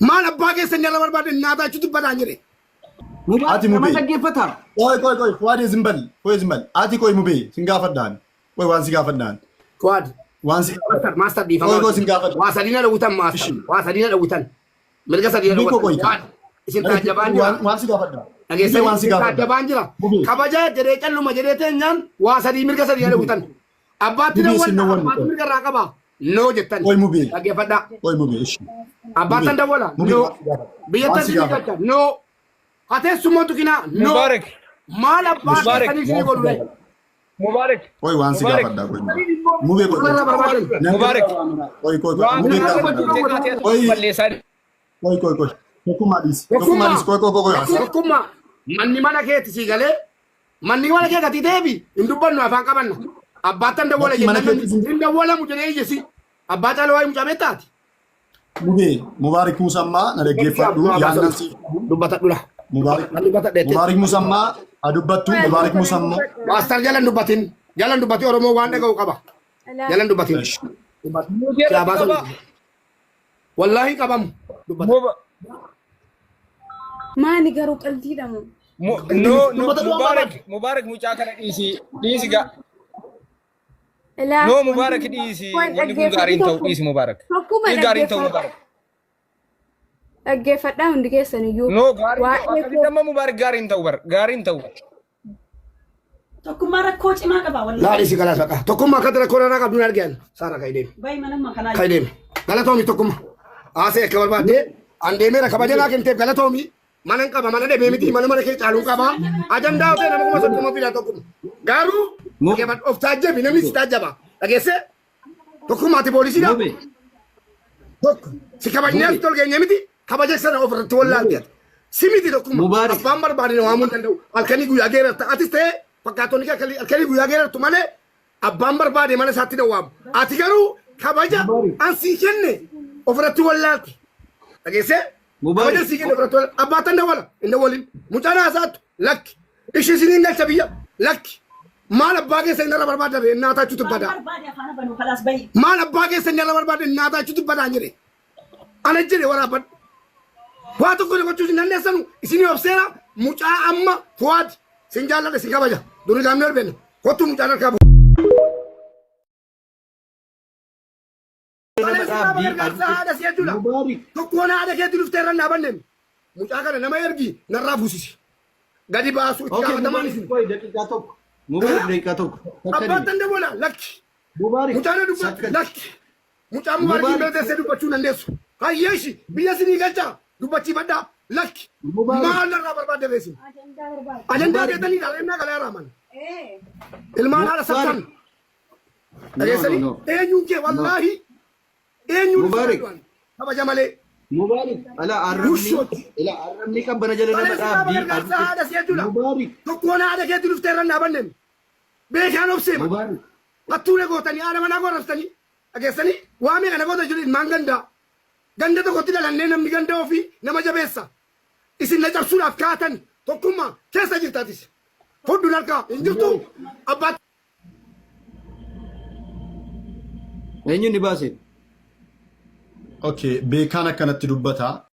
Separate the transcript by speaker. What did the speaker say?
Speaker 1: maal abbaa keessan irra barbaade nyaatachuutu badaan jedhe.
Speaker 2: Ati mubee. Koi waade zimbal. Koi zimbal. Ati koi mubee singaafadhaan. Koi waan singaafadhaan.
Speaker 1: Quad.
Speaker 2: Waan
Speaker 1: master di fama.
Speaker 2: Koi singaafadhaan.
Speaker 1: Waa sadina dhawutan master. Waa sadina dhawutan. Mirga sadina dhawutan. Isin taajabaan jira.
Speaker 2: Waan singaafadhaan.
Speaker 1: Dhageessanii waan taajabaan jira. Kabaja jedhee calluma jedhee teenyaan waa sadii mirga sadina dhawutan. Abbaatti dawwala. Abbaatti mirga irraa qaba. No jettan.
Speaker 2: Koi mubee.
Speaker 1: Dhageeffadhaa.
Speaker 2: Koi mubee.
Speaker 1: Abbaatan dawwala. No. Biyyattan singaafadhaa. No. Hatee sumotu kina. No.
Speaker 3: Mubarak.
Speaker 1: Maal abbaa keessanii sinii godhu.
Speaker 3: Mubarak.
Speaker 2: Koi waan singaafadhaa koi mubee.
Speaker 3: Mubarak.
Speaker 2: Koi koi. Tokkummaa dhiisi.
Speaker 1: Tokkummaa. Manni mana keetti si galee manni mana kee gati deebi hin dubbannu afaan qabanna. Abbaatan dawwala jennaan hin dawwalamu jedhee iyyesi. Abbaa caalaa waa'ee mucaa beektaati.
Speaker 2: Mubee Mubaarik Musammaa na dhaggeeffadhu yaannan si
Speaker 1: dubbatadhula.
Speaker 2: Mubaarik Musammaa adubbattu Mubaarik Musammaa.
Speaker 1: Maastar jalan dubbatin Oromoo waan dhaga'u qaba. Jalan dubbatin. Wallaahi qabamu.
Speaker 4: Maani garuu qalbiidhamu.
Speaker 3: No, Mubarak mucaa kana dhiisi ga. No, Mubarak dhiisi. Wanni kun gaariin ta'u dhiisi Mubarak. Gaariin ta'u Mubarak.
Speaker 4: Dhaggeeffadhaa hundi keessan iyyuu.
Speaker 3: No, gaariin ta'u Mubarak gaariin ta'u bar. Gaariin ta'u.
Speaker 5: Tokkummaa rakkoo cimaa qaba wallahi.
Speaker 1: Laali si galas baqa. Tokkummaa akka rakkoo irraa qabdu argan. Saara kaideem.
Speaker 5: Bayi manamma kanaa.
Speaker 1: Kaideem. Galatoomi tokkummaa. Asee akka barbaadde andeemera kabajanaa kenteef galatoomi. Mana qaba mana dhibee miti mana kee caaluu qaba. Ajandaa ofee nama kuma soddoma fida tokkummaa. Garuu of taajjabi namni si taajjaba. Dhageesse tokkummaati poolisiidha. Tokko si kabajnees tol geenye miti kabaja sana ofirratti wallaalti. Si miti tokkummaa. Abbaan barbaade waamuu hin danda'u. Halkanii guyyaa geerarta. Atis ta'e fakkaatonni halkanii guyyaa geerartu malee abbaan barbaade mana isaatti dawwaamu. Ati garuu kabaja ansii kenne ofirratti wallaalti. Dhageesse kabaja sii kenne ofirratti wallaalti. Abbaatan dawwala inni waliin mucaan haasaatu lakki. Ishii siniin galcha biyya lakki. Maal abbaa keessa inni irra barbaade nyaatachuutu badaa. Maal abbaa keessa inni irra barbaade nyaatachuutu badaa jedhe. Ana jedhe waraabadhu. Waa tokko gochuus hin dandeessanu isinii obseera mucaa amma Fuwaad sin jaalladhe sin kabaja. Duri gaamne orbeenne kottu mucaan harkaa bu'u. Tokkoon haadha keetti dhuftee irra dhaabanneemi. Mucaa kana nama ergi narraa fuusisi. Gadi baasu itti gaafatamaan isin. Abbaatan dawwala lakki. Mucaan dubbatu lakki. Mucaan Mubaarikin beektessee dubbachuu dandeessu. Hayyeeshi biyya sinii galchaa dubbachifadhaa lakki. Maal narraa barbaadde beesin. Ajandaa beektanii dhaalennaa galee raaman. Ilmaan haala sattan. Dhageessanii eenyuun kee wallaahi eenyuun kabaja malee.
Speaker 2: Mubarik ala arrabni kan bana jala nama dhaabbii.
Speaker 1: Tokkoon haadha keetti dhuftee irra dhaabanneemi. Beekaan obseema. Hattuulee gootanii haadha manaa gorrabsanii. Dhageessanii waamee kana goota jiru ilmaan gandaa. Ganda tokkotti dhalannee namni ganda ofii nama jabeessa. Isin na cabsuudhaaf kaatan tokkummaa keessa jirtaatis. Fudduun harkaa hin jirtu abbaa.
Speaker 2: Eenyuun ni baase? Okay, beekaan akkanatti dubbata.